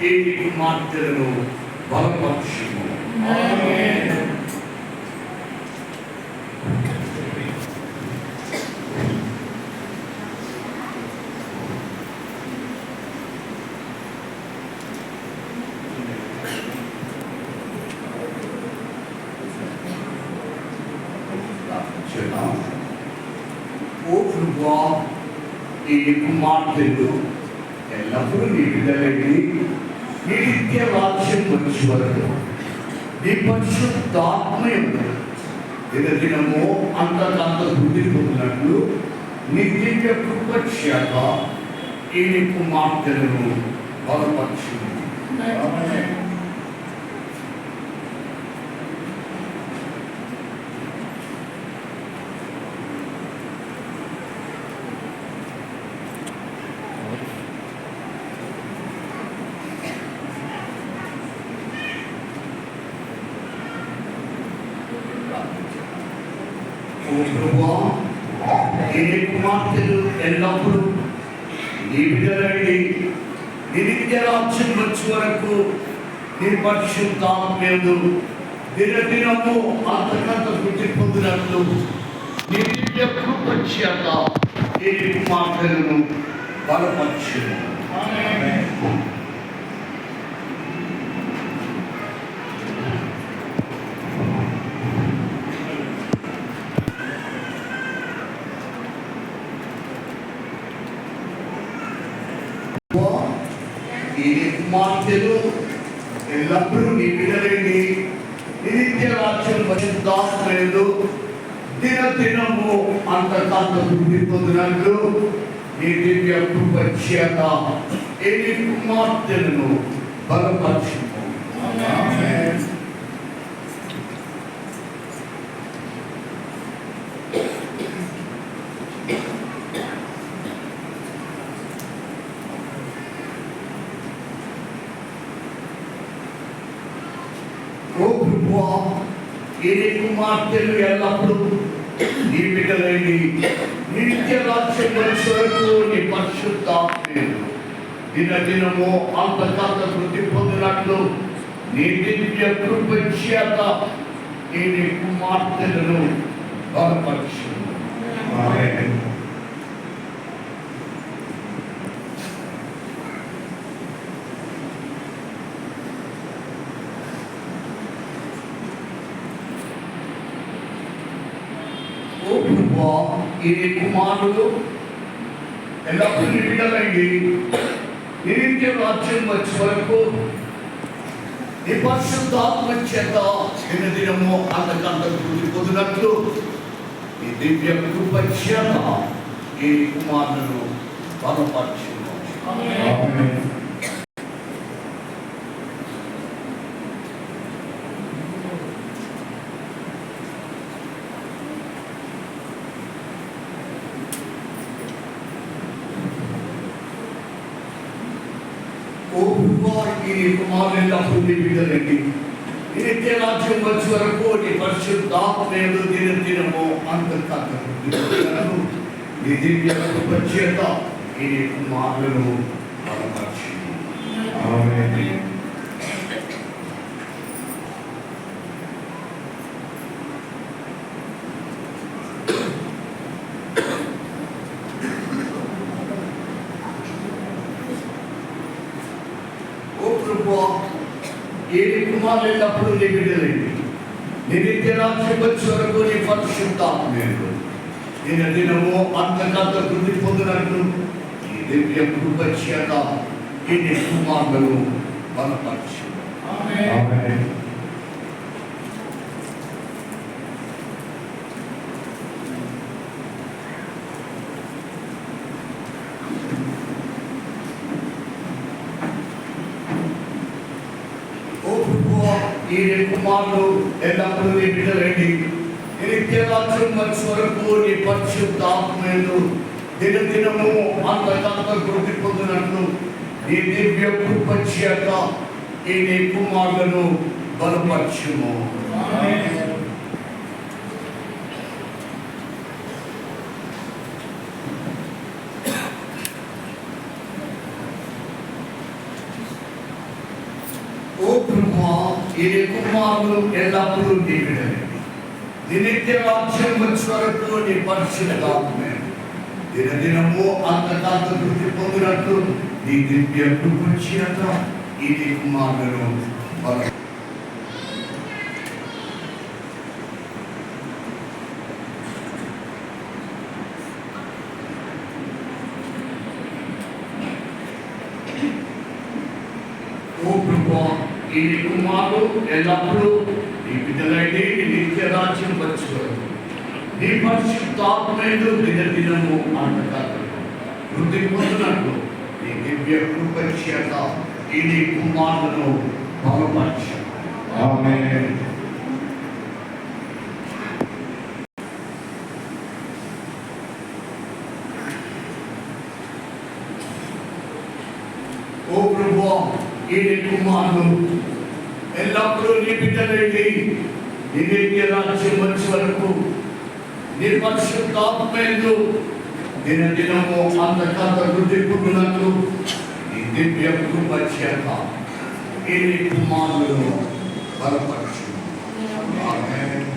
ఈ కుమార్తెలను బలపరచుము. ఓ ప్రభువా, ఈ కుమార్తెలు ఎల్లప్పుడూ నీ బిడ్డలకి నీ నిత్య రాజ్యం వచ్చే వరకు నీ పరిశుద్ధాత్మయంలో దినదినము అంతకంత వృద్ధి పొందినట్లు నీ దివ్య కృప చేత ఈ కుమార్తెలను బలపరచు. ఈ కుమార్తెలు ఎల్లప్పుడూ నీ బిడ్డలండి నీ నిత్య రాజ్యం వచ్చే వరకు నీ పరిశుద్ధాత్మయందు దినదినము అంతకంత వృద్ధి పొందినట్లు నీ దివ్య కృప చేత ఈ కుమార్తెలను బలపరచు. ఈ కుమార్తెలు ఎల్లప్పుడూ నీ బిడ్డలండి నిత్య రాజ్యం పరిశుద్ధాత్మయందు దినదినము అంతకంత వృద్ధి పొందినట్లు నీ దివ్య కృప చేత ఈ కుమార్తెలను బలపరచు. ఈ కుమార్తెలు ఎల్లప్పుడూ నీ బిడ్డలండి నిత్య రాజ్యం వచ్చే వరకు నీ పరిశుద్ధాత్మయందు దినదినము అంతకంత వృద్ధి పొందినట్లు నీ దివ్య కృప చేత ఈ కుమార్తెలను బలపరచు. ఈ కుమారుడు ఎల్లప్పుడూ నీ బిడ్డలండి నిత్య రాజ్యం వచ్చే వరకు నీ పరిశుద్ధాత్మ చేత దినదినము అంతకంత వృద్ధి పొందినట్లు ఈ దివ్య కృప చేత ఈ కుమారులను బలపరచు. ఈ కుమారులెల్లప్పుడూ నీ బిడ్డలండి నిత్య రాజ్యం వచ్చే వరకు నీ పరిశుద్ధాత్మయందు దినదినము అంతకంత వృద్ధి పొందినట్లు నీ దివ్య కృప చేత ఈ కుమారులను బలపరచు. ఏ కుమారులెల్లప్పుడూ నీ బిడ్డలండి నిత్య రాజ్యం వచ్చే వరకు నీ పరిశుద్ధాత్మయందు దినదినము అంతకంత వృద్ధి పొందినట్లు ఈ దివ్య కృప చేత ఈ కుమారులను బలపరచు. ఈ కుమారులు ఎల్లప్పుడూ నీ బిడ్డలండి నిత్య రాజ్యం వచ్చే వరకు నీ పరిశుద్ధాత్మయందు దినదినము అంతకంత వృద్ధి పొందినట్లు నీ దివ్య కృప చేత ఈ కుమారులను బలపరచుము. ఓ ప్రభువా, ఈ కుమారులు ఎల్లప్పుడూ నీ బిడ్డలే. నీ నిత్య రాజ్యం వచ్చే వరకు నీ పరిశుద్ధాత్మే దినదినము అంతకాంత వృద్ధి పొందినట్లు నీ దివ్య కృపచేత ఈ కుమారులను ఈ కుమారులు ఎల్లప్పుడూ నీ బిడ్డలైతే నీ నిత్య రాజ్యం వచ్చే నీ పరిశుద్ధాత్మేందు దినదినము అంతకాంత వృద్ధి పొందినట్లు నీ దివ్య కృపచేత ఈ కుమారులను బలపరచు. ఆమేన్. ఓ ప్రభువా, ఈ కుమారులు ఎల్లప్పుడూ నీ బిడ్డలైతే నీ నిత్య రాజ్యం వచ్చే వరకు నీ పరిశుద్ధాత్మేందు దినదినము అంతకాంత వృద్ధి పొందినట్లు నీ దివ్య కృపచేత ఈ కుమారులను బలపరచు. ఆమేన్.